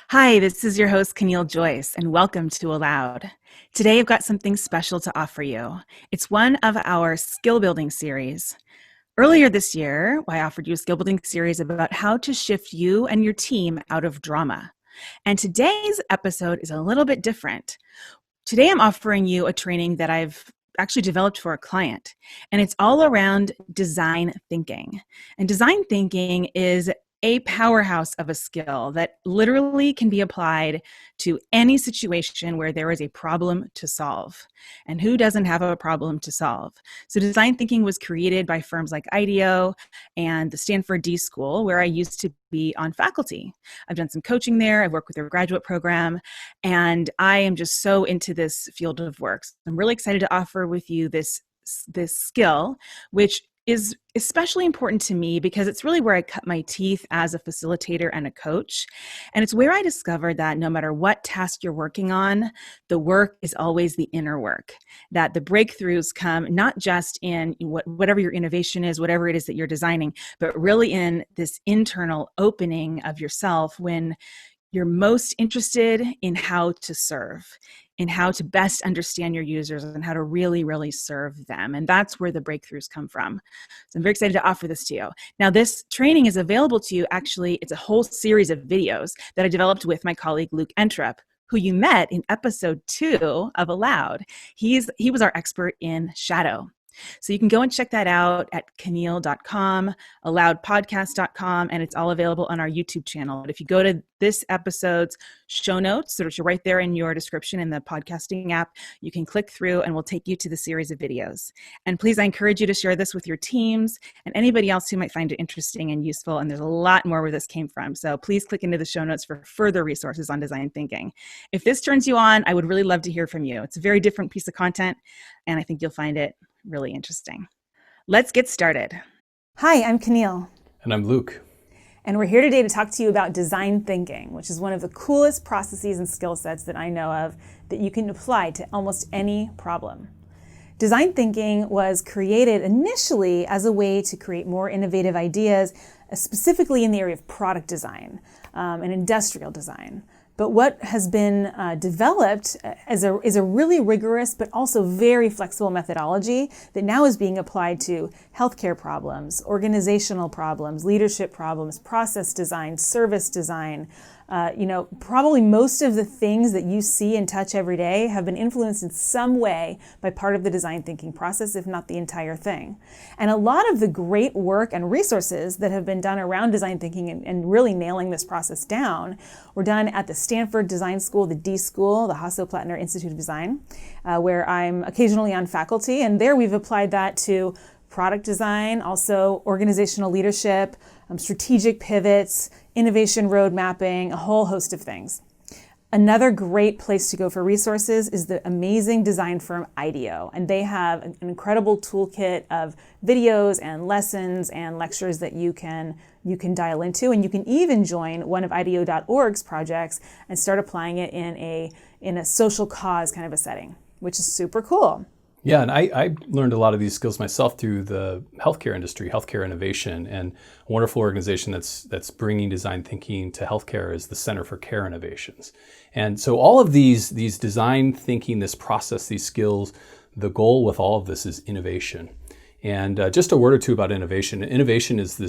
Hi, this is your host, Caneel Joyce, and welcome to Aloud. Today, I've got something special to offer you. It's one of our skill building series. Earlier this year, I offered you a skill building series about how to shift you and your team out of drama. And today's episode is a little bit different. Today, I'm offering you a training that I've actually developed for a client, and it's all around design thinking. And design thinking is a powerhouse of a skill that literally can be applied to any situation where there is a problem to solve. And who doesn't have a problem to solve? So design thinking was created by firms like IDEO and the Stanford D School, where I used to be on faculty. I've done some coaching there. I've worked with their graduate program, and I am just so into this field of work. So I'm really excited to offer with you this skill, which is especially important to me because it's really where I cut my teeth as a facilitator and a coach. And it's where I discovered that no matter what task you're working on, the work is always the inner work, that the breakthroughs come not just in whatever your innovation is, whatever it is that you're designing, but really in this internal opening of yourself when you're most interested in how to serve, in how to best understand your users and how to really, really serve them. And that's where the breakthroughs come from. So I'm very excited to offer this to you. Now, this training is available to you. Actually, it's a whole series of videos that I developed with my colleague, Luke Entrup, who you met in episode 2 of Aloud. He was our expert in shadow. So you can go and check that out at caneel.com, aloudpodcast.com, and it's all available on our YouTube channel. But if you go to this episode's show notes, which are right there in your description in the podcasting app, you can click through and we'll take you to the series of videos. And please, I encourage you to share this with your teams and anybody else who might find it interesting and useful. And there's a lot more where this came from. So please click into the show notes for further resources on design thinking. If this turns you on, I would really love to hear from you. It's a very different piece of content, and I think you'll find it really interesting. Let's get started. Hi, I'm Caneel. And I'm Luke. And we're here today to talk to you about design thinking, which is one of the coolest processes and skill sets that I know of that you can apply to almost any problem. Design thinking was created initially as a way to create more innovative ideas, specifically in the area of product design and industrial design. But what has been developed is a really rigorous but also very flexible methodology that now is being applied to healthcare problems, organizational problems, leadership problems, process design, service design. Probably most of the things that you see and touch every day have been influenced in some way by part of the design thinking process, if not the entire thing. And a lot of the great work and resources that have been done around design thinking and really nailing this process down were done at the Stanford Design School, the D School, the Hasso-Plattner Institute of Design, where I'm occasionally on faculty. And there we've applied that to product design, also organizational leadership, strategic pivots, innovation road mapping, a whole host of things. Another great place to go for resources is the amazing design firm IDEO, and they have an incredible toolkit of videos and lessons and lectures that you can dial into, and you can even join one of IDEO.org's projects and start applying it in a social cause kind of a setting, which is super cool. Yeah, and I learned a lot of these skills myself through the healthcare industry, healthcare innovation, and a wonderful organization that's bringing design thinking to healthcare is the Center for Care Innovations. And so all of these design thinking, this process, these skills, the goal with all of this is innovation. And just a word or two about innovation. Innovation is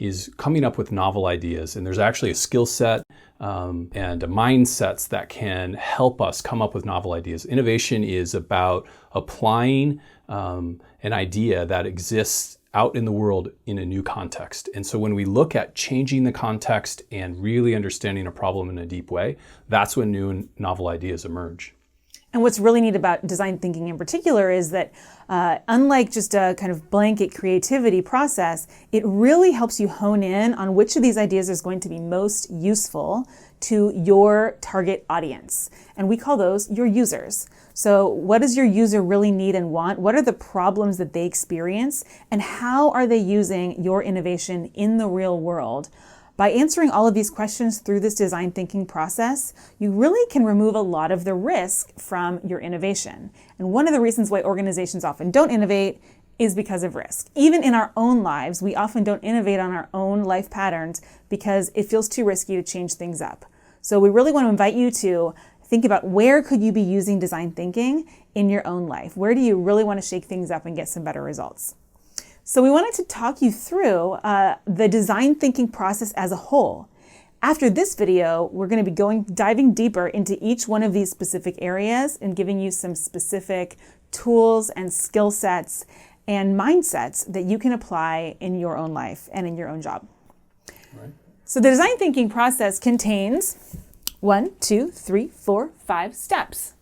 is coming up with novel ideas, and there's actually a skill set and mindsets that can help us come up with novel ideas. Innovation is about applying an idea that exists out in the world in a new context. And so when we look at changing the context and really understanding a problem in a deep way, that's when new and novel ideas emerge. And what's really neat about design thinking in particular is that unlike just a kind of blanket creativity process, it really helps you hone in on which of these ideas is going to be most useful to your target audience. And we call those your users. So what does your user really need and want? What are the problems that they experience? And how are they using your innovation in the real world? By answering all of these questions through this design thinking process, you really can remove a lot of the risk from your innovation. And one of the reasons why organizations often don't innovate is because of risk. Even in our own lives, we often don't innovate on our own life patterns because it feels too risky to change things up. So we really want to invite you to think about where could you be using design thinking in your own life? Where do you really want to shake things up and get some better results? So we wanted to talk you through the design thinking process as a whole. After this video, we're going to be diving deeper into each one of these specific areas and giving you some specific tools and skill sets and mindsets that you can apply in your own life and in your own job. Right. So the design thinking process contains 1, 2, 3, 4, 5 steps.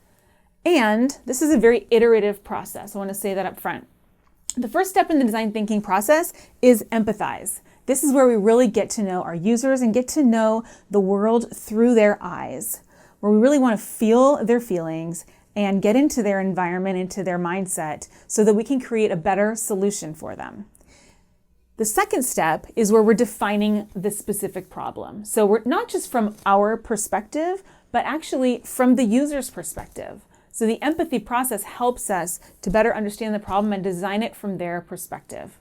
And this is a very iterative process. I want to say that up front. The first step in the design thinking process is empathize. This is where we really get to know our users and get to know the world through their eyes, where we really want to feel their feelings and get into their environment, into their mindset, so that we can create a better solution for them. The second step is where we're defining the specific problem. So we're not just from our perspective, but actually from the user's perspective. So the empathy process helps us to better understand the problem and define it from their perspective.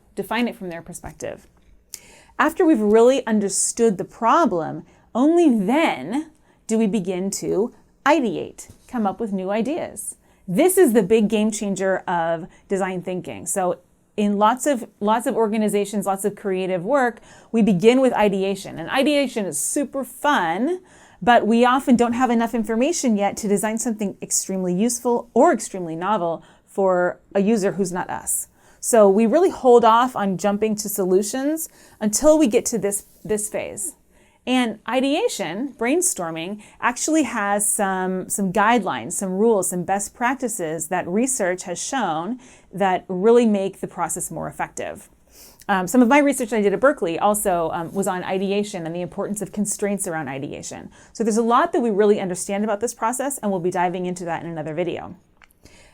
After we've really understood the problem, only then do we begin to ideate, come up with new ideas. This is the big game changer of design thinking. So in lots of organizations, lots of creative work, we begin with ideation. And ideation is super fun, but we often don't have enough information yet to design something extremely useful or extremely novel for a user who's not us. So we really hold off on jumping to solutions until we get to this phase. And ideation, brainstorming, actually has some guidelines, some rules, some best practices that research has shown that really make the process more effective. Some of my research I did at Berkeley also was on ideation and the importance of constraints around ideation. So there's a lot that we really understand about this process, and we'll be diving into that in another video.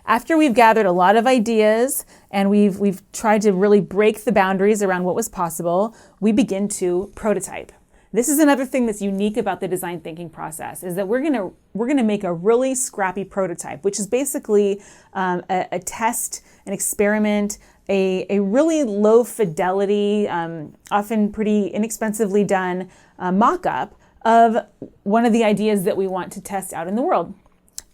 After we've gathered a lot of ideas and we've tried to really break the boundaries around what was possible, we begin to prototype. This is another thing that's unique about the design thinking process, is that we're gonna make a really scrappy prototype, which is basically a test, an experiment, a really low fidelity, often pretty inexpensively done mock-up of one of the ideas that we want to test out in the world.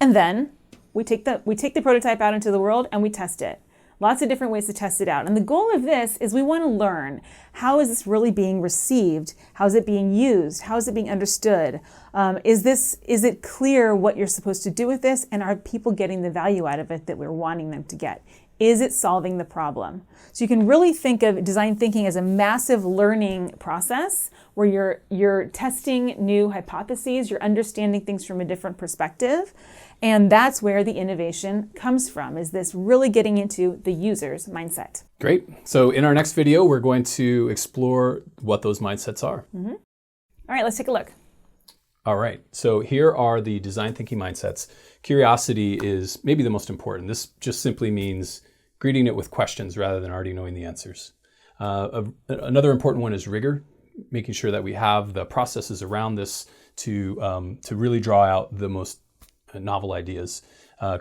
And then we take the prototype out into the world and we test it. Lots of different ways to test it out. And the goal of this is we want to learn, how is this really being received? How is it being used? How is it being understood? Is it clear what you're supposed to do with this? And are people getting the value out of it that we're wanting them to get? Is it solving the problem? So you can really think of design thinking as a massive learning process where you're testing new hypotheses, you're understanding things from a different perspective. And that's where the innovation comes from, is this really getting into the user's mindset. Great. So in our next video, we're going to explore what those mindsets are. Mm-hmm. All right, let's take a look. All right. So here are the design thinking mindsets. Curiosity is maybe the most important. This just simply means greeting it with questions rather than already knowing the answers. Another important one is rigor, making sure that we have the processes around this to really draw out the most novel ideas.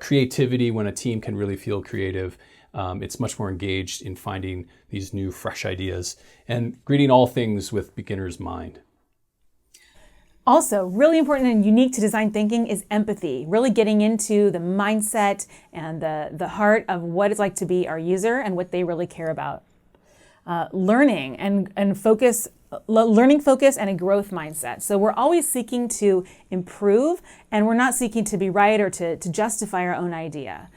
Creativity, when a team can really feel creative, it's much more engaged in finding these new, fresh ideas, and greeting all things with beginner's mind. Also, really important and unique to design thinking is empathy, really getting into the mindset and the heart of what it's like to be our user and what they really care about. Learning and focus, learning focus and a growth mindset. So we're always seeking to improve, and we're not seeking to be right or to justify our own idea.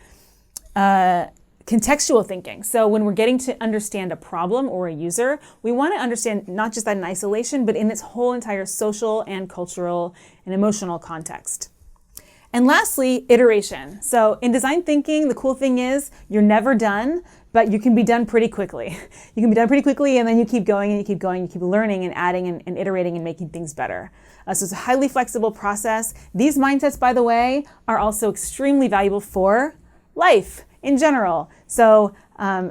Contextual thinking. So when we're getting to understand a problem or a user, we want to understand not just that in isolation, but in its whole entire social and cultural and emotional context. And lastly, iteration. So in design thinking, the cool thing is you're never done, but you can be done pretty quickly. You can be done pretty quickly, and then you keep going and you keep going, you keep learning and adding and iterating and making things better. So it's a highly flexible process. These mindsets, by the way, are also extremely valuable for life in general. So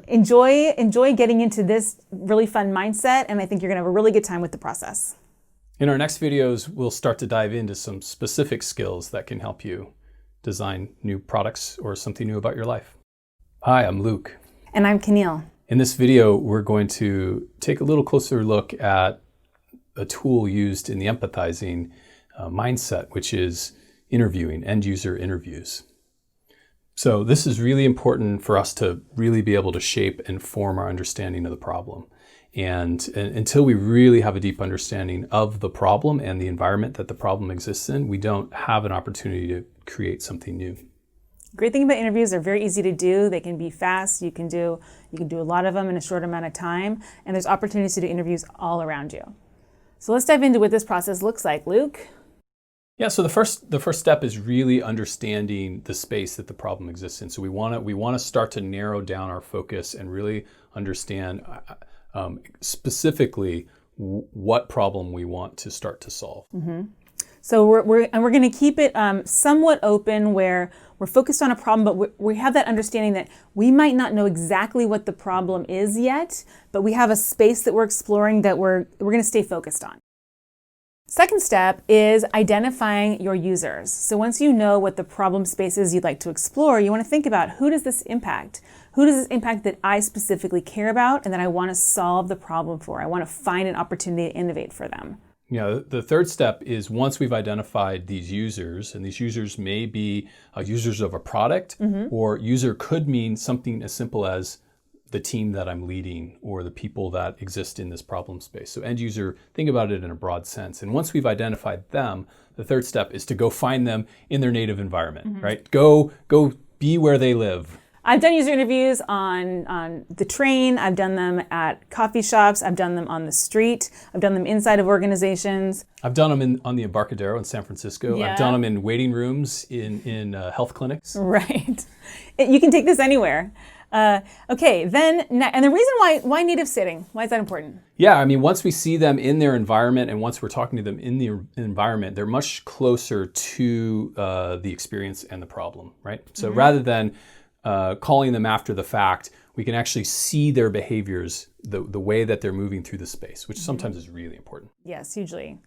enjoy getting into this really fun mindset, and I think you're gonna have a really good time with the process. In our next videos, we'll start to dive into some specific skills that can help you design new products or something new about your life. Hi, I'm Luke. And I'm Caneel. In this video, we're going to take a little closer look at a tool used in the empathizing mindset, which is interviewing, end user interviews. So this is really important for us to really be able to shape and form our understanding of the problem. And until we really have a deep understanding of the problem and the environment that the problem exists in, we don't have an opportunity to create something new. Great thing about interviews, they're very easy to do. They can be fast. You can do a lot of them in a short amount of time. And there's opportunities to do interviews all around you. So let's dive into what this process looks like. Luke? Yeah, so the first step is really understanding the space that the problem exists in. So we want to start to narrow down our focus and really understand specifically what problem we want to start to solve. Mm-hmm. So we're going to keep it somewhat open, where we're focused on a problem, but we have that understanding that we might not know exactly what the problem is yet, but we have a space that we're exploring that we're going to stay focused on. Second step is identifying your users. So once you know what the problem space is you'd like to explore, you want to think about, who does this impact? Who does this impact that I specifically care about and that I want to solve the problem for? I want to find an opportunity to innovate for them. Yeah, the third step is, once we've identified these users, and these users may be users of a product, or user could mean something as simple as the team that I'm leading or the people that exist in this problem space. So end user, think about it in a broad sense. And once we've identified them, the third step is to go find them in their native environment, right? Go be where they live. I've done user interviews on the train. I've done them at coffee shops. I've done them on the street. I've done them inside of organizations. I've done them on the Embarcadero in San Francisco. Yeah. I've done them in waiting rooms in health clinics. Right. You can take this anywhere. Okay, then, and the reason why native sitting? Why is that important? Yeah, I mean, once we see them in their environment and once we're talking to them in the environment, they're much closer to the experience and the problem, right? So rather than calling them after the fact, we can actually see their behaviors, the way that they're moving through the space, which sometimes is really important. Yes, hugely.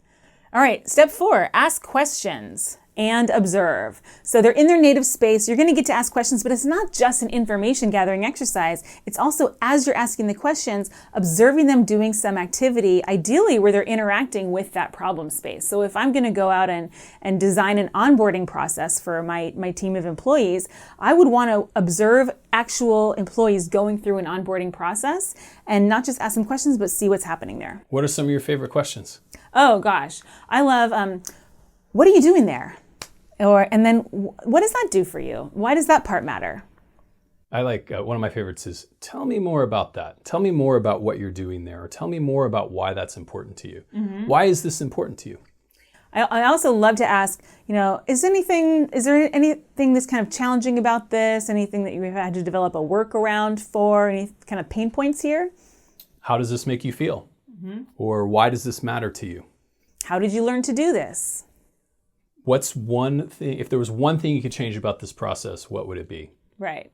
All right, step 4, ask questions and observe. So they're in their native space. You're going to get to ask questions, but it's not just an information gathering exercise. It's also, as you're asking the questions, observing them doing some activity, ideally where they're interacting with that problem space. So if I'm going to go out and design an onboarding process for my team of employees, I would want to observe actual employees going through an onboarding process and not just ask them questions, but see what's happening there. What are some of your favorite questions? Oh gosh, I love, what are you doing there? And then what does that do for you? Why does that part matter? I like, one of my favorites is, tell me more about that. Tell me more about what you're doing there, or tell me more about why that's important to you. Why is this important to you? I also love to ask, is there anything that's kind of challenging about this? Anything that you've had to develop a workaround for? Any kind of pain points here? How does this make you feel? Or why does this matter to you? How did you learn to do this? What's one thing, if there was one thing you could change about this process, what would it be? Right.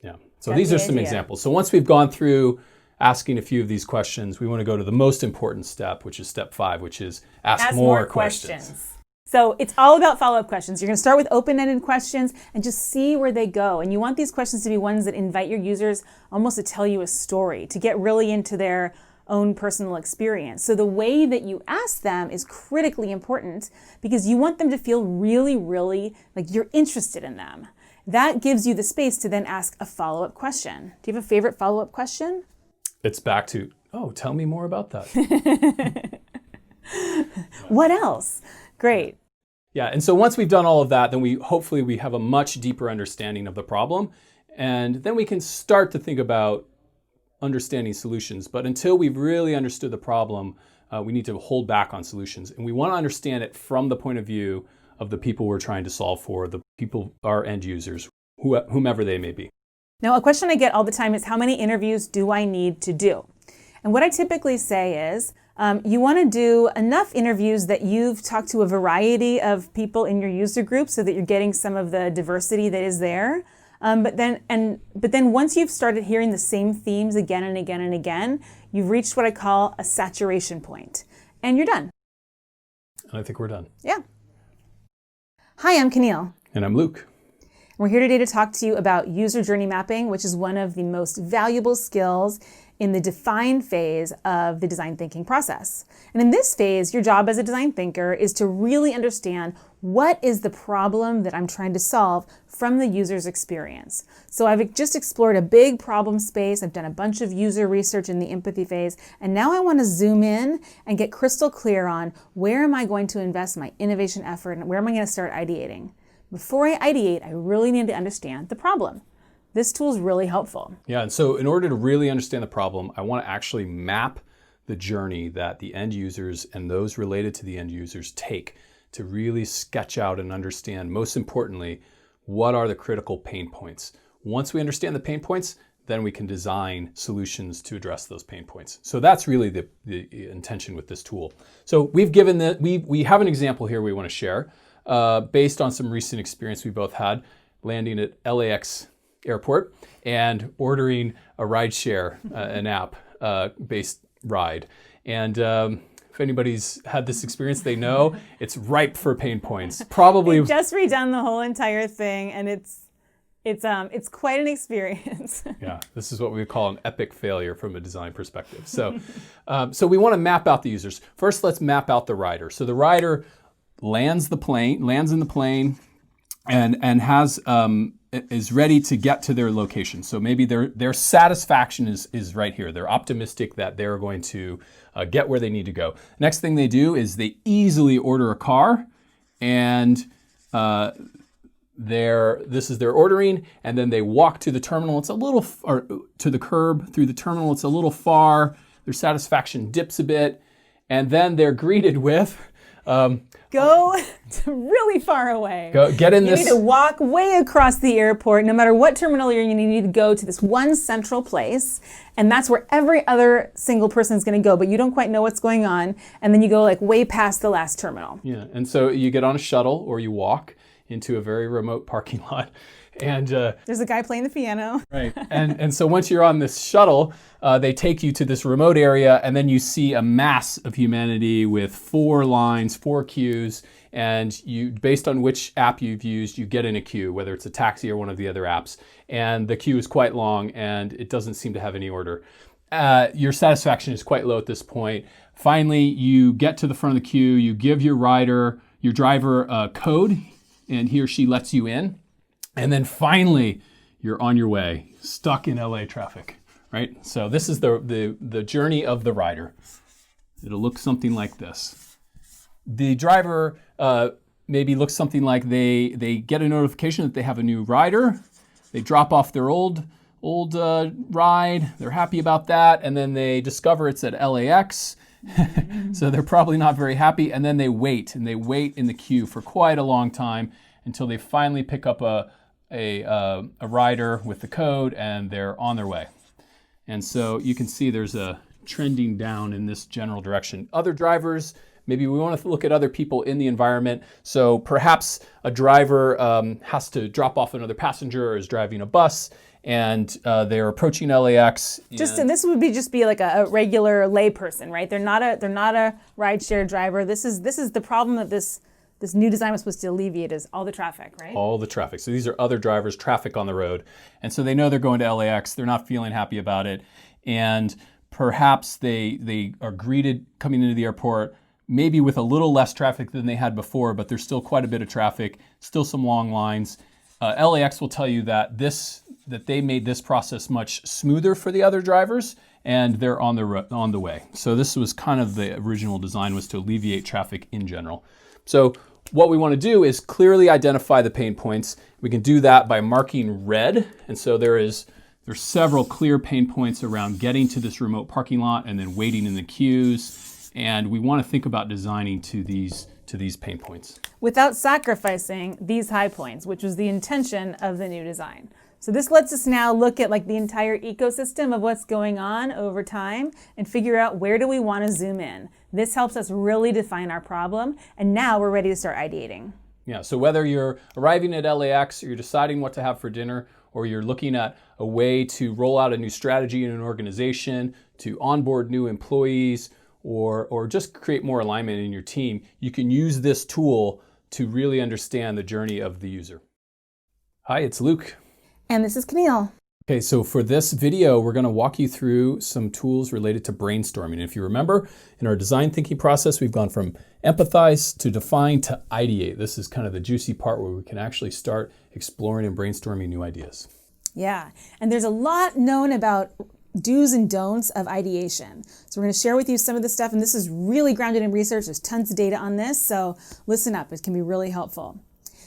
Yeah. So these are some examples. So once we've gone through asking a few of these questions, we want to go to the most important step, which is step 5, which is ask more questions. So it's all about follow-up questions. You're going to start with open-ended questions and just see where they go. And you want these questions to be ones that invite your users almost to tell you a story, to get really into their own personal experience. So the way that you ask them is critically important because you want them to feel really, really like you're interested in them. That gives you the space to then ask a follow-up question. Do you have a favorite follow-up question? It's back to, tell me more about that. What else? Great. Yeah, and so once we've done all of that, then hopefully we have a much deeper understanding of the problem, and then we can start to think about understanding solutions. But until we've really understood the problem, we need to hold back on solutions. And we want to understand it from the point of view of the people we're trying to solve for, the people, our end users, whomever they may be. Now, a question I get all the time is, how many interviews do I need to do? And what I typically say is, you want to do enough interviews that you've talked to a variety of people in your user group so that you're getting some of the diversity that is there. But then once you've started hearing the same themes again and again and again, you've reached what I call a saturation point, and you're done. And I think we're done. Yeah. Hi, I'm Caneel. And I'm Luke. We're here today to talk to you about user journey mapping, which is one of the most valuable skills in the define phase of the design thinking process. And in this phase, your job as a design thinker is to really understand what is the problem that I'm trying to solve from the user's experience. So I've just explored a big problem space. I've done a bunch of user research in the empathy phase, and now I want to zoom in and get crystal clear on where am I going to invest my innovation effort and where am I going to start ideating. Before I ideate, I really need to understand the problem. This tool is really helpful. Yeah, and so in order to really understand the problem, I want to actually map the journey that the end users and those related to the end users take to really sketch out and understand, most importantly, what are the critical pain points. Once we understand the pain points, then we can design solutions to address those pain points. So that's really the intention with this tool. So we have an example here we want to share based on some recent experience we both had landing at LAX airport and ordering a rideshare, an app-based ride. And if anybody's had this experience, they know it's ripe for pain points. Probably We've just redone the whole entire thing, and it's quite an experience. Yeah, this is what we would call an epic failure from a design perspective. So, so we want to map out the users. First, let's map out the rider. So the rider lands in the plane, and has is ready to get to their location. So maybe their satisfaction is right here. They're optimistic that they're going to get where they need to go. Next thing they do is they easily order a car, and this is their ordering, and then they walk to the terminal. It's a little, or to the curb through the terminal. It's a little far. Their satisfaction dips a bit, and then they're greeted with. Go really far away. Get in you this. You need to walk way across the airport. No matter what terminal you're in, you need to go to this one central place. And that's where every other single person is going to go. But you don't quite know what's going on. And then you go like way past the last terminal. Yeah. And so you get on a shuttle or you walk into a very remote parking lot. And there's a guy playing the piano. Right. And so once you're on this shuttle, they take you to this remote area, and then you see a mass of humanity with 4 lines, 4 queues, and you, based on which app you've used, you get in a queue, whether it's a taxi or one of the other apps. And the queue is quite long, and it doesn't seem to have any order. Your satisfaction is quite low at this point. Finally, you get to the front of the queue, you give your driver a code, and he or she lets you in. And then finally, you're on your way, stuck in LA traffic, right? So this is the journey of the rider. It'll look something like this. The driver maybe looks something like they get a notification that they have a new rider. They drop off their old ride. They're happy about that. And then they discover it's at LAX. So they're probably not very happy. And then they wait in the queue for quite a long time until they finally pick up a rider with the code, and they're on their way. And so you can see there's a trending down in this general direction. Other drivers, maybe we want to look at other people in the environment. So perhaps a driver has to drop off another passenger or is driving a bus, and they're approaching LAX. And this would just be like a regular layperson, right? They're not a rideshare driver. This is the problem that this new design was supposed to alleviate, is all the traffic, right? All the traffic. So these are other drivers, traffic on the road. And so they know they're going to LAX. They're not feeling happy about it. And perhaps they are greeted coming into the airport, maybe with a little less traffic than they had before, but there's still quite a bit of traffic, still some long lines. LAX will tell you that they made this process much smoother for the other drivers, and they're on the way. So this was kind of the original design, was to alleviate traffic in general. So what we want to do is clearly identify the pain points. We can do that by marking red. And so there's several clear pain points around getting to this remote parking lot and then waiting in the queues. And we want to think about designing to these pain points without sacrificing these high points, which was the intention of the new design. So this lets us now look at like the entire ecosystem of what's going on over time and figure out where do we want to zoom in. This helps us really define our problem, and now we're ready to start ideating. Yeah, so whether you're arriving at LAX or you're deciding what to have for dinner, or you're looking at a way to roll out a new strategy in an organization, to onboard new employees, or just create more alignment in your team, you can use this tool to really understand the journey of the user. Hi, it's Luke. And this is Caneel. Okay, so for this video, we're going to walk you through some tools related to brainstorming. And if you remember, in our design thinking process, we've gone from empathize to define to ideate. This is kind of the juicy part where we can actually start exploring and brainstorming new ideas. Yeah, and there's a lot known about do's and don'ts of ideation. So we're going to share with you some of the stuff, and this is really grounded in research. There's tons of data on this, so listen up. It can be really helpful.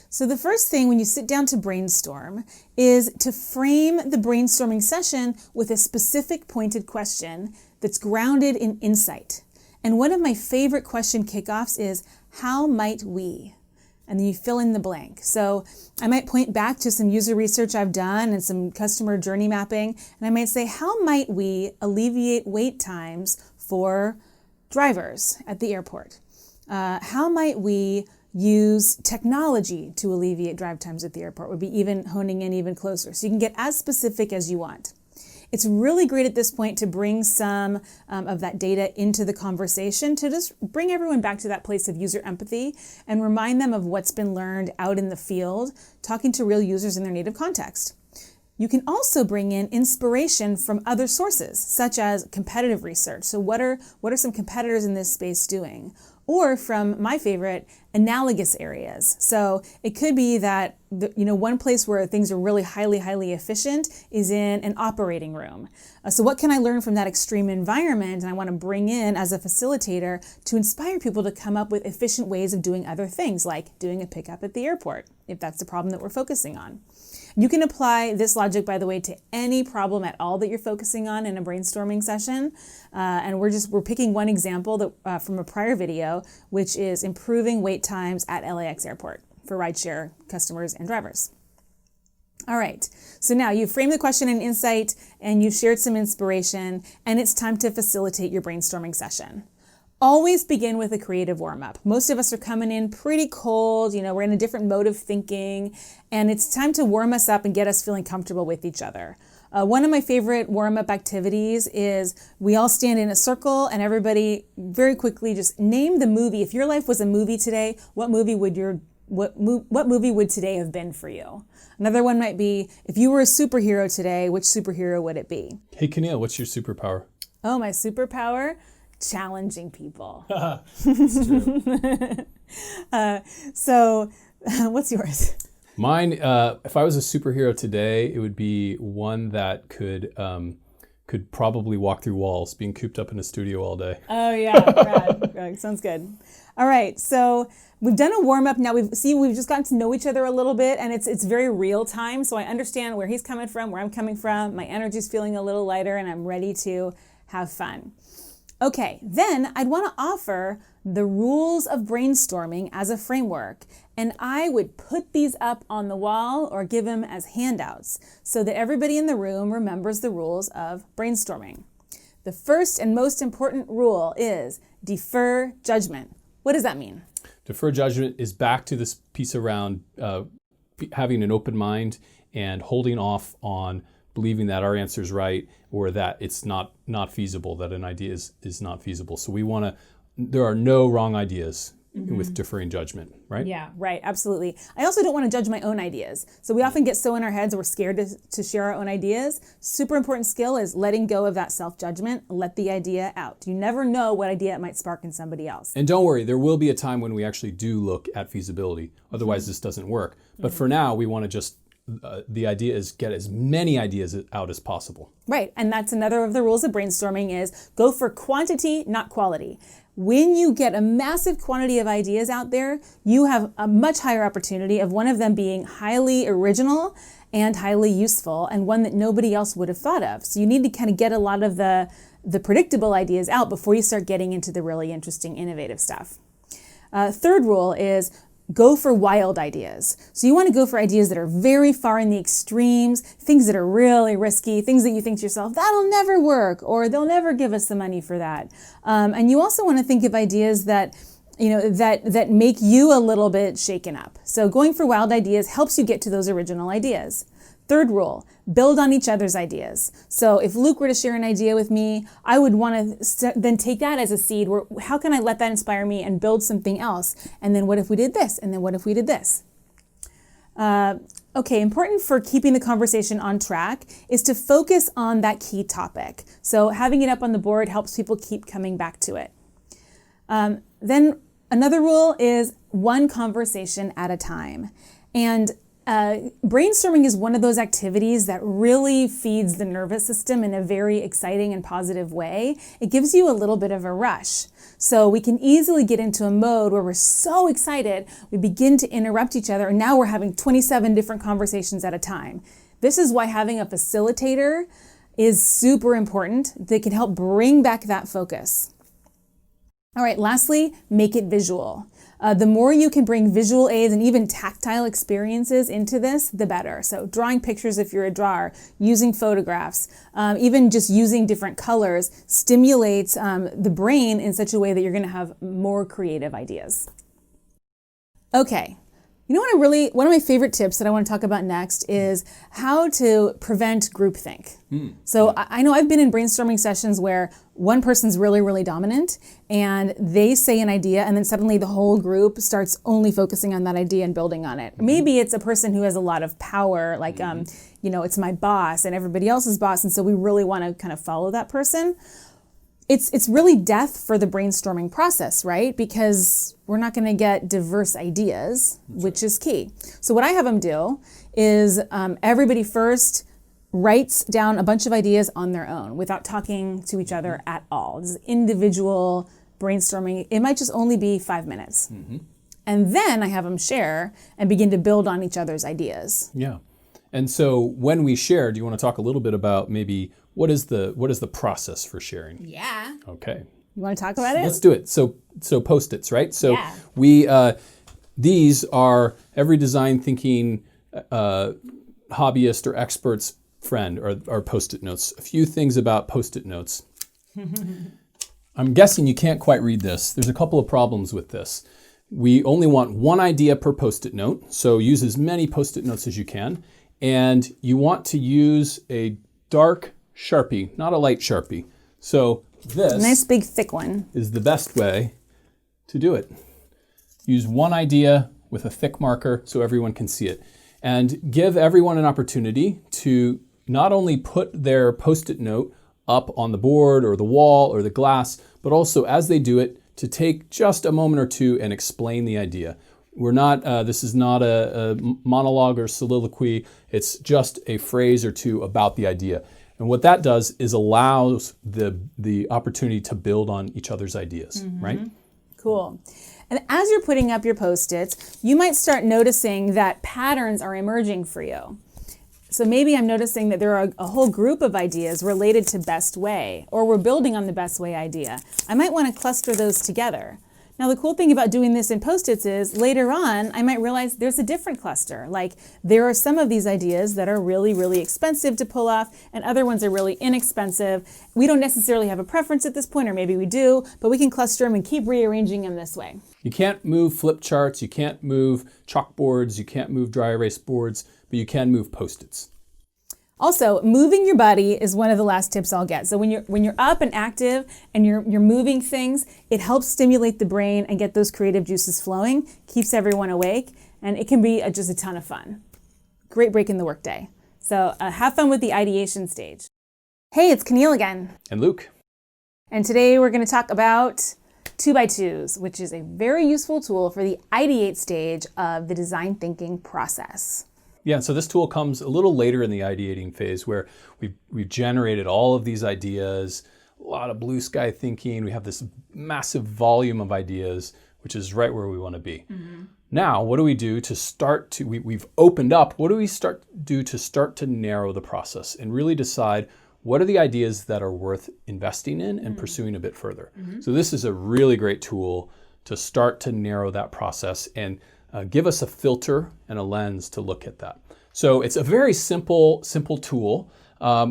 So the first thing when you sit down to brainstorm is to frame the brainstorming session with a specific pointed question that's grounded in insight. And one of my favorite question kickoffs is, how might we? And then you fill in the blank. So I might point back to some user research I've done and some customer journey mapping, and I might say, how might we alleviate wait times for drivers at the airport? How might we use technology to alleviate drive times at the airport? Would be even honing in even closer. So you can get as specific as you want. It's really great at this point to bring some of that data into the conversation to just bring everyone back to that place of user empathy and remind them of what's been learned out in the field, talking to real users in their native context. You can also bring in inspiration from other sources, such as competitive research. So what are some competitors in this space doing? Or from my favorite, analogous areas. So it could be that one place where things are really highly efficient is in an operating room. So what can I learn from that extreme environment? And I want to bring in as a facilitator to inspire people to come up with efficient ways of doing other things, like doing a pickup at the airport, if that's the problem that we're focusing on. You can apply this logic, by the way, to any problem at all that you're focusing on in a brainstorming session. And we're picking one example that, from a prior video, which is improving wait times at LAX airport for rideshare customers and drivers. All right, so now you've framed the question in insight and you've shared some inspiration, and it's time to facilitate your brainstorming session. Always begin with a creative warm-up. Most of us are coming in pretty cold, we're in a different mode of thinking, and it's time to warm us up and get us feeling comfortable with each other. One of my favorite warm-up activities is we all stand in a circle and everybody very quickly just name the movie. If your life was a movie today, what movie would today have been for you? Another one might be, if you were a superhero today, which superhero would it be? Hey, Caneel, what's your superpower? Oh, my superpower? Challenging people. That's true. So what's yours? Mine, if I was a superhero today, it would be one that could probably walk through walls, being cooped up in a studio all day. Oh yeah, rad. Sounds good. All right, so we've done a warm up. Now we've just gotten to know each other a little bit, and it's very real time. So I understand where he's coming from, where I'm coming from. My energy's feeling a little lighter, and I'm ready to have fun. Okay, then I'd want to offer the rules of brainstorming as a framework, and I would put these up on the wall or give them as handouts so that everybody in the room remembers the rules of brainstorming. The first and most important rule is defer judgment. What does that mean? Defer judgment is back to this piece around having an open mind and holding off on believing that our answer is right or that it's not feasible, that an idea is not feasible. So there are no wrong ideas with deferring judgment, right? Yeah, right, absolutely. I also don't want to judge my own ideas. So we often get so in our heads we're scared to share our own ideas. Super important skill is letting go of that self-judgment, let the idea out. You never know what idea it might spark in somebody else. And don't worry, there will be a time when we actually do look at feasibility. Otherwise, this doesn't work. But for now, we want to just the idea is get as many ideas out as possible. Right, and that's another of the rules of brainstorming is go for quantity, not quality. When you get a massive quantity of ideas out there, you have a much higher opportunity of one of them being highly original and highly useful and one that nobody else would have thought of. So you need to kind of get a lot of the predictable ideas out before you start getting into the really interesting, innovative stuff. Third rule is go for wild ideas. So you want to go for ideas that are very far in the extremes, things that are really risky, things that you think to yourself, that'll never work, or they'll never give us the money for that. And you also want to think of ideas that that make you a little bit shaken up. So going for wild ideas helps you get to those original ideas. Third rule, build on each other's ideas. So if Luke were to share an idea with me, I would want to then take that as a seed. How can I let that inspire me and build something else? And then what if we did this? And then what if we did this? Okay, important for keeping the conversation on track is to focus on that key topic. So having it up on the board helps people keep coming back to it. Then another rule is one conversation at a time. And brainstorming is one of those activities that really feeds the nervous system in a very exciting and positive way. It gives you a little bit of a rush. So we can easily get into a mode where we're so excited, we begin to interrupt each other, and now we're having 27 different conversations at a time. This is why having a facilitator is super important. They can help bring back that focus. All right, lastly, make it visual. The more you can bring visual aids and even tactile experiences into this, the better. So drawing pictures if you're a drawer, using photographs, even just using different colors stimulates the brain in such a way that you're going to have more creative ideas. Okay. You know what one of my favorite tips that I want to talk about next is how to prevent groupthink. So I know I've been in brainstorming sessions where one person's really, really dominant and they say an idea and then suddenly the whole group starts only focusing on that idea and building on it. Maybe it's a person who has a lot of power, like, it's my boss and everybody else's boss, and so we really want to kind of follow that person. It's really death for the brainstorming process, right? Because we're not going to get diverse ideas, which is key. So what I have them do is everybody first writes down a bunch of ideas on their own without talking to each other at all. This is individual brainstorming. It might just only be 5 minutes. And then I have them share and begin to build on each other's ideas. Yeah. And so when we share, do you want to talk a little bit about maybe what is the process for sharing? Yeah. Okay. You want to talk about it? Let's do it. So Post-its, right? So yeah. we these are every design thinking hobbyist or expert's friend are Post-it notes. A few things about Post-it notes. I'm guessing you can't quite read this. There's a couple of problems with this. We only want one idea per Post-it note, so use as many Post-it notes as you can. And you want to use a dark Sharpie, not a light Sharpie. So this a nice big thick one is the best way to do it. Use one idea with a thick marker so everyone can see it. And give everyone an opportunity to not only put their Post-it note up on the board or the wall or the glass, but also as they do it, to take just a moment or two and explain the idea. We're not, this is not a monologue or soliloquy. It's just a phrase or two about the idea. And what that does is allows the opportunity to build on each other's ideas, right? Cool. And as you're putting up your Post-its, you might start noticing that patterns are emerging for you. So maybe I'm noticing that there are a whole group of ideas related to best way, or we're building on the best way idea. I might want to cluster those together. Now, the cool thing about doing this in Post-its is later on, I might realize there's a different cluster. Like there are some of these ideas that are really, really expensive to pull off and other ones are really inexpensive. We don't necessarily have a preference at this point, or maybe we do, but we can cluster them and keep rearranging them this way. You can't move flip charts, you can't move chalkboards, you can't move dry erase boards, but you can move Post-its. Also, moving your body is one of the last tips I'll get. So when you're up and active and you're moving things, it helps stimulate the brain and get those creative juices flowing, keeps everyone awake, and it can be just a ton of fun. Great break in the workday. So have fun with the ideation stage. Hey, it's Caneel again. And Luke. And today we're going to talk about 2x2s, which is a very useful tool for the ideate stage of the design thinking process. Yeah, so this tool comes a little later in the ideating phase where we've generated all of these ideas, a lot of blue sky thinking. We have this massive volume of ideas, which is right where we want to be. Now, what do we do to start to, we've opened up, what do we do to start to narrow the process and really decide what are the ideas that are worth investing in and pursuing a bit further? So this is a really great tool to start to narrow that process and give us a filter and a lens to look at that. So it's a very simple tool.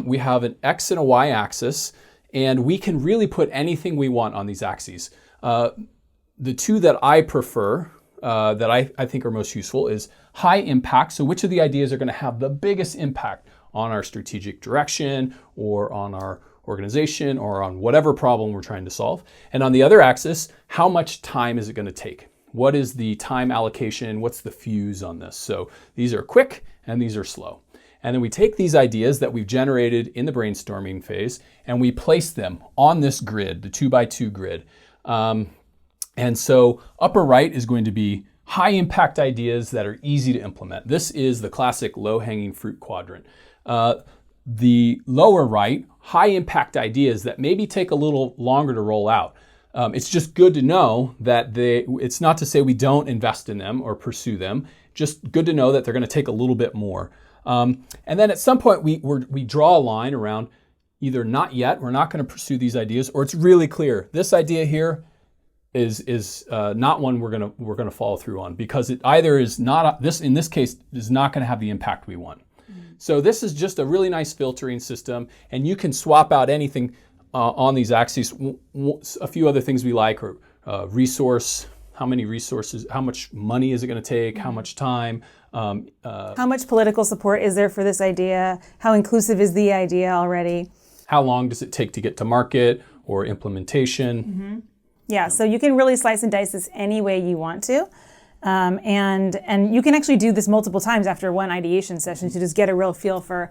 We have an X and a Y axis, and we can really put anything we want on these axes. The two that I prefer, that I think are most useful, is high impact. So which of the ideas are going to have the biggest impact on our strategic direction or on our organization or on whatever problem we're trying to solve. And on the other axis, how much time is it going to take? What is the time allocation? What's the fuse on this? So these are quick and these are slow. And then we take these ideas that we've generated in the brainstorming phase and we place them on this grid, the 2x2 grid. And so upper right is going to be high impact ideas that are easy to implement. This is the classic low hanging fruit quadrant. The lower right, high impact ideas that maybe take a little longer to roll out. It's just good to know that it's not to say we don't invest in them or pursue them, just good to know that they're going to take a little bit more. And then at some point we draw a line around either not yet, we're not going to pursue these ideas, or it's really clear this idea here is not one we're going to follow through on, because it either is not, this in this case is not going to have the impact we want. So this is just a really nice filtering system, and you can swap out anything on these axes. A few other things we like are resource, how many resources, how much money is it going to take, how much time. How much political support is there for this idea? How inclusive is the idea already? How long does it take to get to market or implementation? Yeah, so you can really slice and dice this any way you want to. And you can actually do this multiple times after one ideation session to just get a real feel for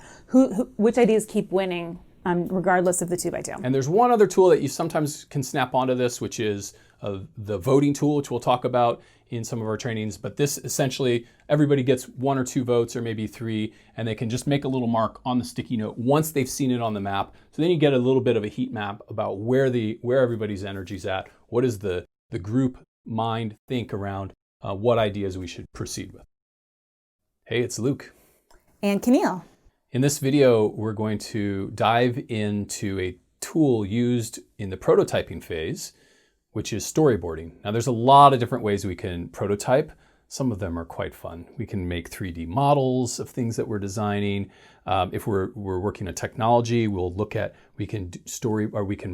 which ideas keep winning, regardless of the 2x2. And there's one other tool that you sometimes can snap onto this, which is the voting tool, which we'll talk about in some of our trainings. But this essentially, everybody gets 1 or 2 votes or maybe 3, and they can just make a little mark on the sticky note once they've seen it on the map. So then you get a little bit of a heat map about where everybody's energy's at. What does the group mind think around what ideas we should proceed with. Hey, it's Luke. And Caneel. In this video, we're going to dive into a tool used in the prototyping phase, which is storyboarding. Now, there's a lot of different ways we can prototype. Some of them are quite fun. We can make 3D models of things that we're designing. If we're working on technology, we'll look at, we can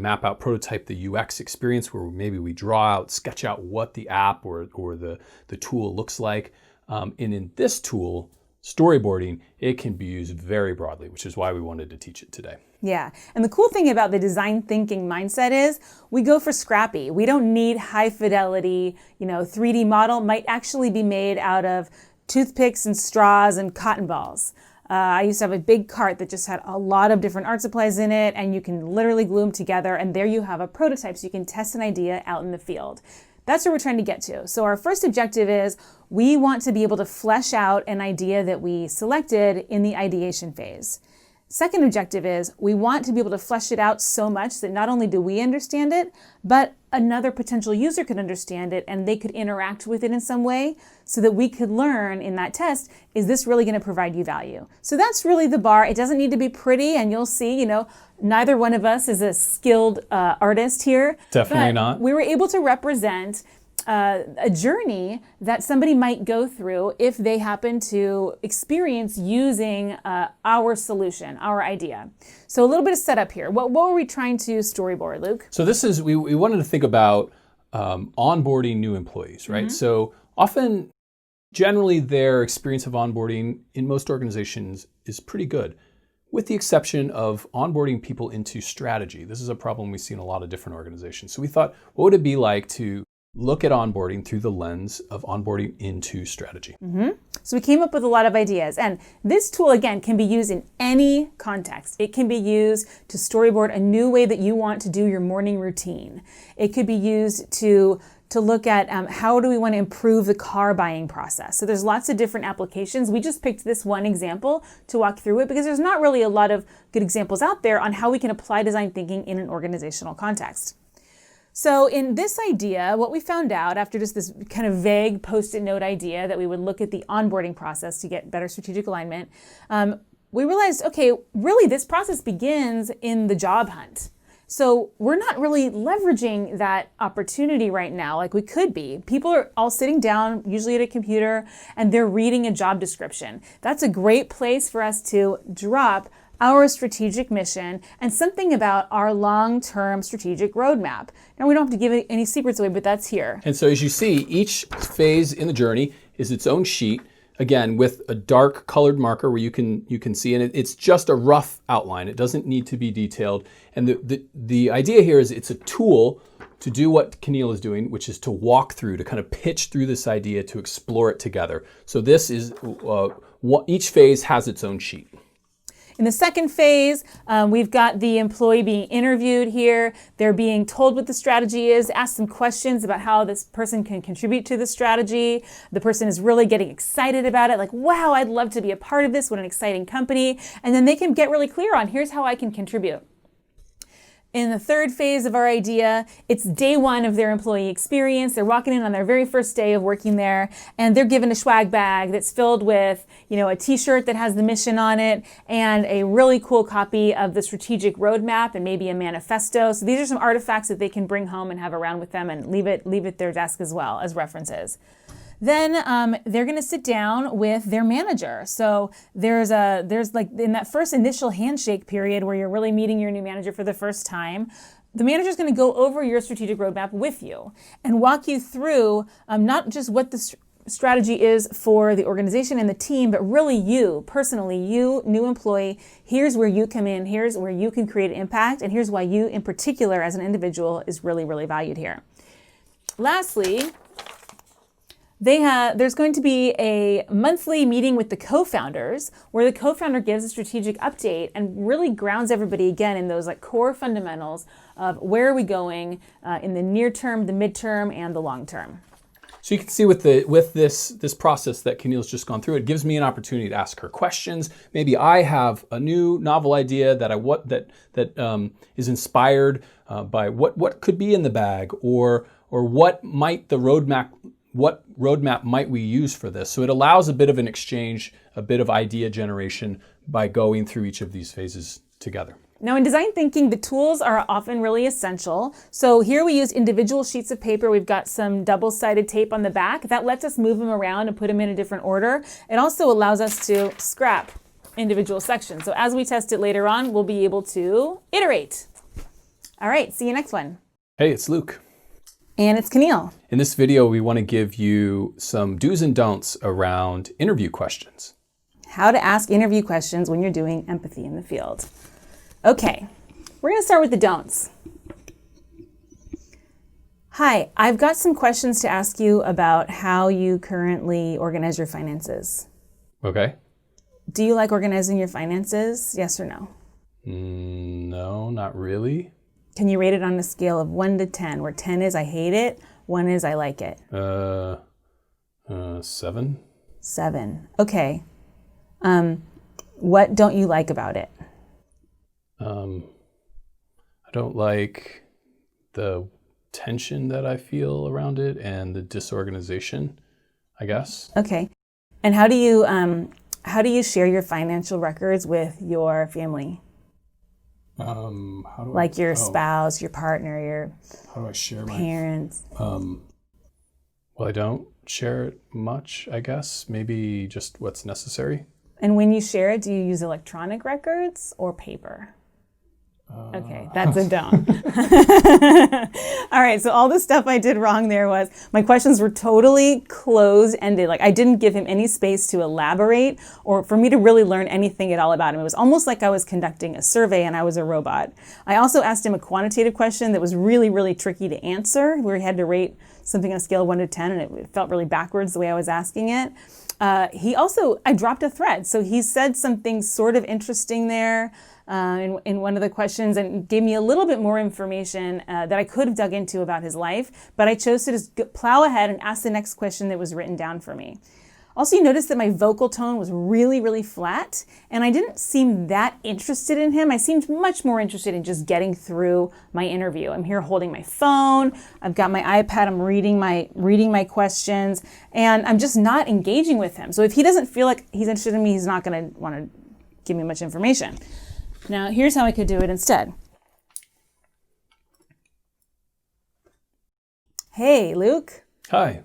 map out, prototype the UX experience, where maybe we draw out, sketch out what the app or the tool looks like. And in this tool, storyboarding, it can be used very broadly, which is why we wanted to teach it today. Yeah, and the cool thing about the design thinking mindset is we go for scrappy. We don't need high fidelity, 3D model might actually be made out of toothpicks and straws and cotton balls. I used to have a big cart that just had a lot of different art supplies in it, and you can literally glue them together, and there you have a prototype so you can test an idea out in the field. That's what we're trying to get to. So our first objective is we want to be able to flesh out an idea that we selected in the ideation phase. Second objective is we want to be able to flesh it out so much that not only do we understand it, but another potential user could understand it and they could interact with it in some way so that we could learn in that test, is this really going to provide you value? So that's really the bar. It doesn't need to be pretty, and you'll see, neither one of us is a skilled artist here. Definitely not. We were able to represent a journey that somebody might go through if they happen to experience using our solution, our idea. So a little bit of setup here. What were we trying to storyboard, Luke? So this is, we wanted to think about onboarding new employees, right? So often, generally their experience of onboarding in most organizations is pretty good, with the exception of onboarding people into strategy. This is a problem we see in a lot of different organizations. So we thought, what would it be like to look at onboarding through the lens of onboarding into strategy? So we came up with a lot of ideas, and this tool, again, can be used in any context. It can be used to storyboard a new way that you want to do your morning routine. It could be used to look at how do we want to improve the car buying process. So there's lots of different applications. We just picked this one example to walk through it because there's not really a lot of good examples out there on how we can apply design thinking in an organizational context. So in this idea, what we found out after just this kind of vague post-it note idea that we would look at the onboarding process to get better strategic alignment, we realized, okay, really this process begins in the job hunt. So we're not really leveraging that opportunity right now like we could be. People are all sitting down, usually at a computer, and they're reading a job description. That's a great place for us to drop our strategic mission and something about our long-term strategic roadmap. Now, we don't have to give any secrets away, but that's here. And so as you see, each phase in the journey is its own sheet, again, with a dark colored marker where you can see, and it's just a rough outline. It doesn't need to be detailed. And the idea here is it's a tool to do what Caneel is doing, which is to walk through, to kind of pitch through this idea, to explore it together. So this is, each phase has its own sheet. In the second phase, we've got the employee being interviewed here. They're being told what the strategy is, asked some questions about how this person can contribute to the strategy. The person is really getting excited about it, like, wow, I'd love to be a part of this. What an exciting company. And then they can get really clear on, here's how I can contribute. In the third phase of our idea, it's day one of their employee experience. They're walking in on their very first day of working there, and they're given a swag bag that's filled with, a t-shirt that has the mission on it and a really cool copy of the strategic roadmap and maybe a manifesto. So these are some artifacts that they can bring home and have around with them and leave at their desk as well as references. Then they're going to sit down with their manager. So there's like in that first initial handshake period where you're really meeting your new manager for the first time, the manager is going to go over your strategic roadmap with you and walk you through not just what the strategy is for the organization and the team, but really you, personally, you, new employee, here's where you come in, here's where you can create impact, and here's why you in particular as an individual is really, really valued here. Lastly, there's going to be a monthly meeting with the co-founders where the co-founder gives a strategic update and really grounds everybody again in those like core fundamentals of where are we going in the near term, the midterm, and the long term. So you can see with this process that Caneel's just gone through, it gives me an opportunity to ask her questions. Maybe I have a new novel idea that is inspired by what could be in the bag, or what might the roadmap. What roadmap might we use for this? So it allows a bit of an exchange, a bit of idea generation by going through each of these phases together. Now in design thinking, the tools are often really essential. So here we use individual sheets of paper. We've got some double-sided tape on the back. That lets us move them around and put them in a different order. It also allows us to scrap individual sections. So as we test it later on, we'll be able to iterate. All right, see you next one. Hey, it's Luke. And it's Caneel. In this video, we want to give you some do's and don'ts around interview questions. How to ask interview questions when you're doing empathy in the field. Okay, we're going to start with the don'ts. Hi, I've got some questions to ask you about how you currently organize your finances. Okay. Do you like organizing your finances? Yes or no? No, not really. Can you rate it on a scale of 1 to 10, where 10 is I hate it, 1 is I like it? 7. 7. Okay. What don't you like about it? I don't like the tension that I feel around it and the disorganization, I guess. Okay. And how do you share your financial records with your family? Like your spouse, your partner, how do I share parents? Well, I don't share it much, I guess. Maybe just what's necessary. And when you share it, do you use electronic records or paper? Okay, that's a don't. All right, so all the stuff I did wrong there was my questions were totally closed-ended. Like I didn't give him any space to elaborate or for me to really learn anything at all about him. It was almost like I was conducting a survey and I was a robot. I also asked him a quantitative question that was really, really tricky to answer, where he had to rate something on a scale of 1 to 10, and it felt really backwards the way I was asking it. I dropped a thread. So he said something sort of interesting there in one of the questions and gave me a little bit more information that I could have dug into about his life, but I chose to just plow ahead and ask the next question that was written down for me. Also, you notice that my vocal tone was really, really flat, and I didn't seem that interested in him. I seemed much more interested in just getting through my interview. I'm here holding my phone. I've got my iPad. I'm reading my questions, and I'm just not engaging with him. So if he doesn't feel like he's interested in me, he's not going to want to give me much information. Now, here's how I could do it instead. Hey, Luke. Hi.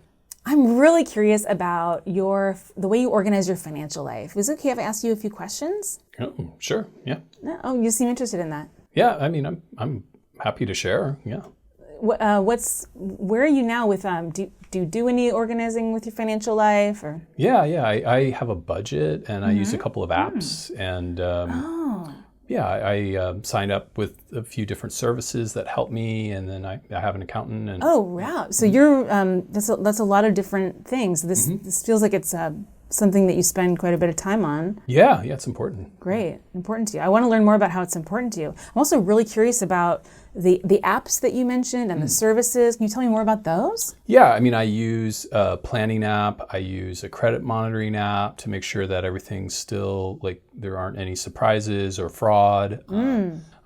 I'm really curious about the way you organize your financial life. Is it okay if I ask you a few questions? Oh, sure. Yeah. Oh, you seem interested in that. Yeah. I mean, I'm happy to share. Yeah. Where are you now with do you do any organizing with your financial life or? Yeah. I have a budget and I use a couple of apps and Yeah, I signed up with a few different services that help me, and then I have an accountant. And Oh, wow. So you're that's a lot of different things. This feels like it's something that you spend quite a bit of time on. yeah, it's important. Great, important to you. I want to learn more about how it's important to you. I'm also really curious about the apps that you mentioned and the services. Can you tell me more about those? Yeah, I mean, I use a planning app. I use a credit monitoring app to make sure that everything's still, like, there aren't any surprises or fraud.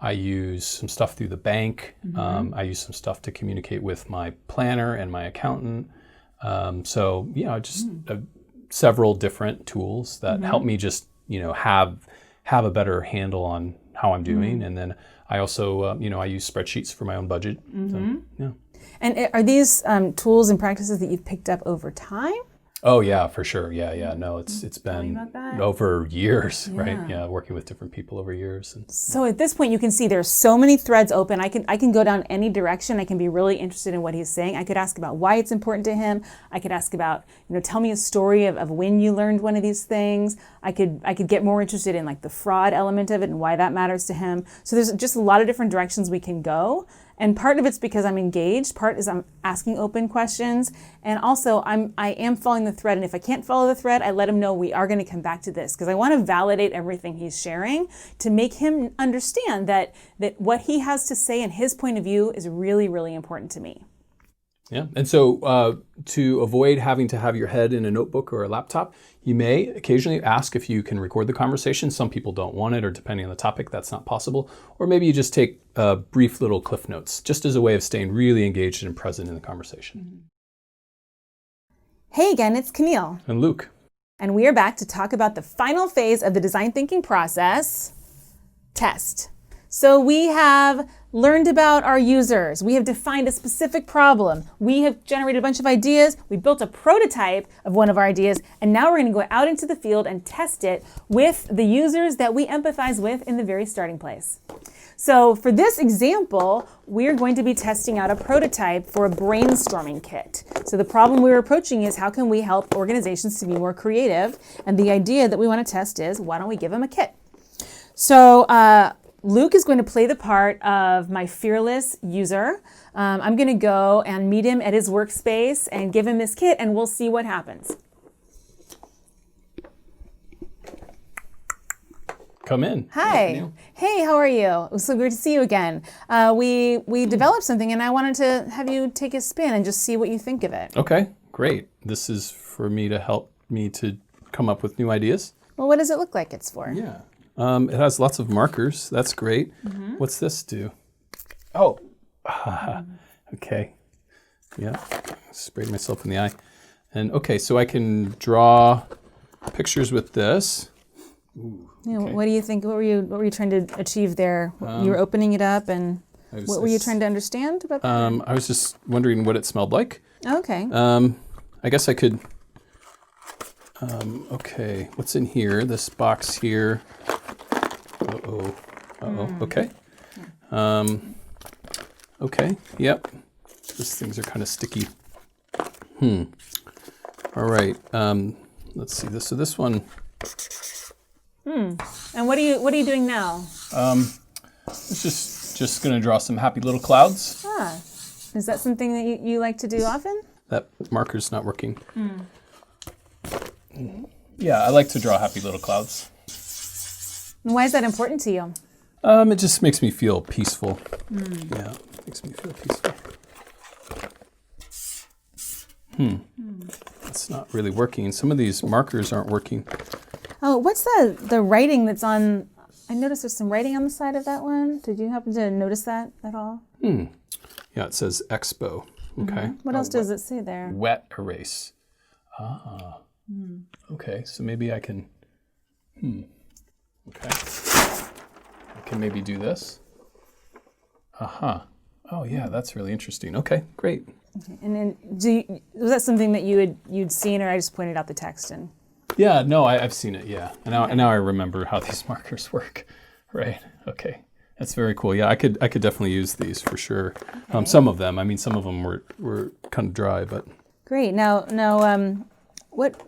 I use some stuff through the bank. I use some stuff to communicate with my planner and my accountant. So, just several different tools that help me just, have a better handle on how I'm doing. And then I also, I use spreadsheets for my own budget. So, yeah. And are these tools and practices that you've picked up over time? Oh yeah, for sure. Yeah. No, it's been about that. over years, right? Yeah, working with different people over years. And So at this point, you can see there's so many threads open. I can go down any direction. I can be really interested in what he's saying. I could ask about why it's important to him. I could ask about, tell me a story of when you learned one of these things. I could get more interested in like the fraud element of it and why that matters to him. So there's just a lot of different directions we can go. And part of it's because I'm engaged, part is I'm asking open questions, and also I am following the thread, and if I can't follow the thread, I let him know we are going to come back to this, because I want to validate everything he's sharing to make him understand that what he has to say and his point of view is really, really important to me. yeah, and so to avoid having to have your head in a notebook or a laptop, you may occasionally ask if you can record the conversation. Some people don't want it, or depending on the topic, that's not possible. Or maybe you just take brief little cliff notes, just as a way of staying really engaged and present in the conversation. Hey again, it's Caneel. And Luke. And we are back to talk about the final phase of the design thinking process, test. So we have learned about our users. We have defined a specific problem. We have generated a bunch of ideas. We built a prototype of one of our ideas. And now we're going to go out into the field and test it with the users that we empathize with in the very starting place. So for this example, we're going to be testing out a prototype for a brainstorming kit. So the problem we're approaching is, how can we help organizations to be more creative? And the idea that we want to test is, why don't we give them a kit? So Luke is going to play the part of my fearless user. I'm going to go and meet him at his workspace and give him this kit, and we'll see what happens. Come in. Hi. Hey, how are you? It was so great to see you again. We developed something, and I wanted to have you take a spin and just see what you think of it. Okay, great. This is for me to help me to come up with new ideas. Well, what does it look like it's for? Yeah. It has lots of markers. That's great. What's this do? Oh, okay. Yeah, sprayed myself in the eye. And okay, so I can draw pictures with this. Ooh, okay. What do you think? What were you trying to achieve there? You were opening it up, and what were you trying to understand about that? I was just wondering what it smelled like. Okay. I guess I could. Okay, what's in here? This box here. Okay. Okay. Yep. These things are kind of sticky. All right. Let's see this. So this one. And what are you doing now? It's just going to draw some happy little clouds. Is that something that you like to do often? That marker's not working. Yeah, I like to draw happy little clouds. And why is that important to you? It just makes me feel peaceful. Yeah, it makes me feel peaceful. It's not really working. Some of these markers aren't working. Oh, what's the writing that's on? I noticed there's some writing on the side of that one. Did you happen to notice that at all? Yeah, it says Expo. Okay. What else does it say there? Wet erase. Okay, so maybe I can. Okay. I can maybe do this. Oh yeah, that's really interesting. Okay, great. Okay. And then, was that something that you'd seen, or I just pointed out the text and? Yeah, no, I've seen it. Yeah, and now I remember how these markers work. Right. Okay, that's very cool. Yeah, I could definitely use these for sure. Okay. Some of them. I mean, some of them were kind of dry, but. Great. Now, what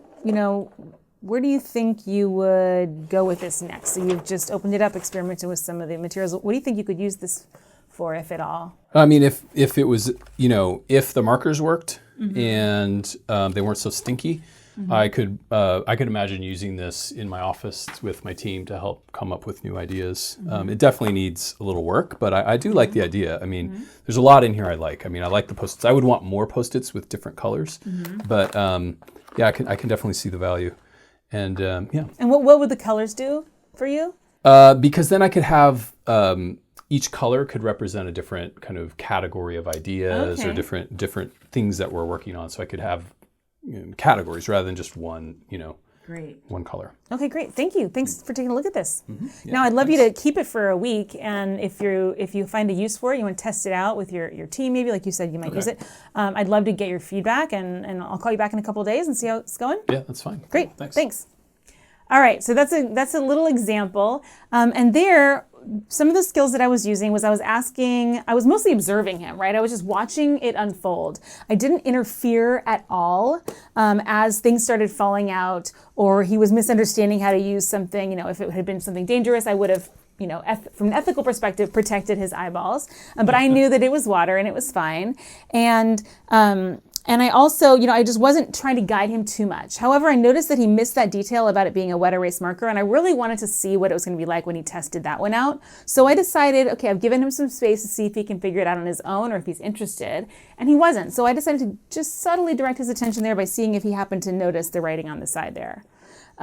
where do you think you would go with this next? So you've just opened it up, experimented with some of the materials. What do you think you could use this for, if at all? I mean, if it was, if the markers worked and they weren't so stinky, I could imagine using this in my office with my team to help come up with new ideas. It definitely needs a little work, but I do like the idea. I mean, there's a lot in here I like. I mean, I like the Post-its. I would want more Post-its with different colors, but yeah, I can definitely see the value. And yeah. And what would the colors do for you? Because then I could have each color could represent a different kind of category of ideas or different things that we're working on. So I could have categories rather than just one, Great. one color. Okay, great. Thank you. Thanks for taking a look at this. Yeah, now, I'd love you to keep it for a week, and if you find a use for it, you want to test it out with your team, maybe, like you said, you might use it. I'd love to get your feedback, and I'll call you back in a couple of days and see how it's going. Yeah, that's fine. Great. Thanks. Thanks. All right, so that's a little example, and there, some of the skills that I was using was I was mostly observing him, right? I was just watching it unfold. I didn't interfere at all as things started falling out or he was misunderstanding how to use something. If it had been something dangerous, I would have, from an ethical perspective, protected his eyeballs. But I knew that it was water and it was fine. And I also, I just wasn't trying to guide him too much. However, I noticed that he missed that detail about it being a wet erase marker, and I really wanted to see what it was going to be like when he tested that one out. So I decided, okay, I've given him some space to see if he can figure it out on his own or if he's interested, and he wasn't. So I decided to just subtly direct his attention there by seeing if he happened to notice the writing on the side there.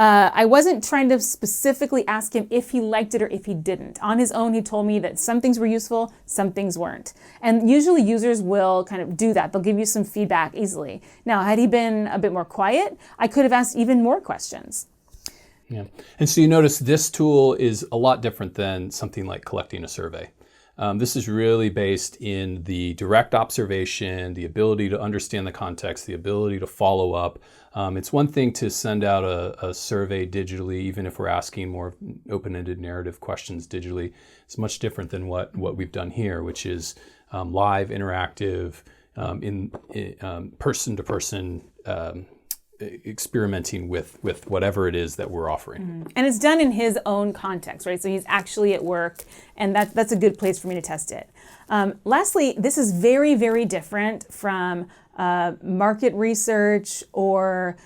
I wasn't trying to specifically ask him if he liked it or if he didn't. On his own, he told me that some things were useful, some things weren't. And usually users will kind of do that. They'll give you some feedback easily. Now, had he been a bit more quiet, I could have asked even more questions. Yeah. And so you notice this tool is a lot different than something like collecting a survey. This is really based in the direct observation, the ability to understand the context, the ability to follow up. It's one thing to send out a survey digitally, even if we're asking more open-ended narrative questions digitally. It's much different than what we've done here, which is live, interactive, in person-to-person experimenting with whatever it is that we're offering. And it's done in his own context, right? So he's actually at work, and that's a good place for me to test it. Lastly, this is very, very different from market research or,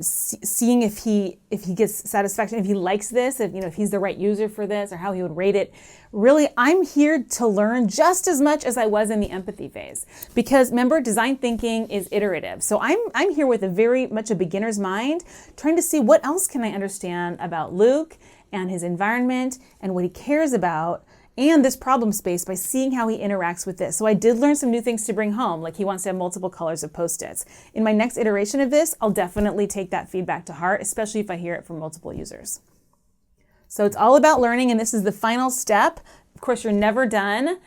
seeing if he gets satisfaction, if he likes this, if he's the right user for this, or how he would rate it. Really, I'm here to learn just as much as I was in the empathy phase. Because remember, design thinking is iterative. So I'm here with a very much a beginner's mind, trying to see what else can I understand about Luke and his environment and what he cares about and this problem space by seeing how he interacts with this. So I did learn some new things to bring home, like he wants to have multiple colors of Post-its. In my next iteration of this, I'll definitely take that feedback to heart, especially if I hear it from multiple users. So it's all about learning, and this is the final step. Of course, you're never done.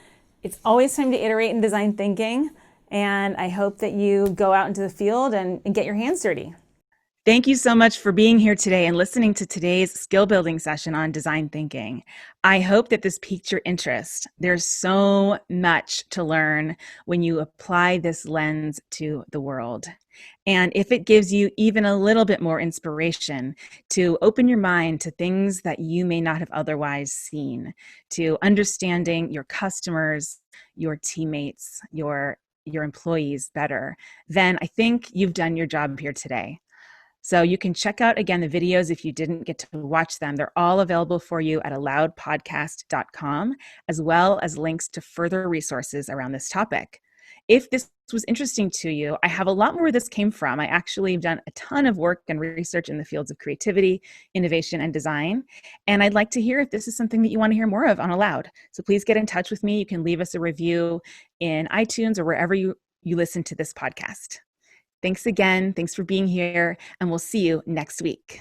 It's always time to iterate in design thinking, and I hope that you go out into the field and get your hands dirty. Thank you so much for being here today and listening to today's skill building session on design thinking. I hope that this piqued your interest. There's so much to learn when you apply this lens to the world. And if it gives you even a little bit more inspiration to open your mind to things that you may not have otherwise seen, to understanding your customers, your teammates, your employees better, then I think you've done your job here today. So you can check out, again, the videos if you didn't get to watch them. They're all available for you at aloudpodcast.com, as well as links to further resources around this topic. If this was interesting to you, I have a lot more where this came from. I actually have done a ton of work and research in the fields of creativity, innovation, and design. And I'd like to hear if this is something that you want to hear more of on Aloud. So please get in touch with me. You can leave us a review in iTunes or wherever you listen to this podcast. Thanks again. Thanks for being here, and we'll see you next week.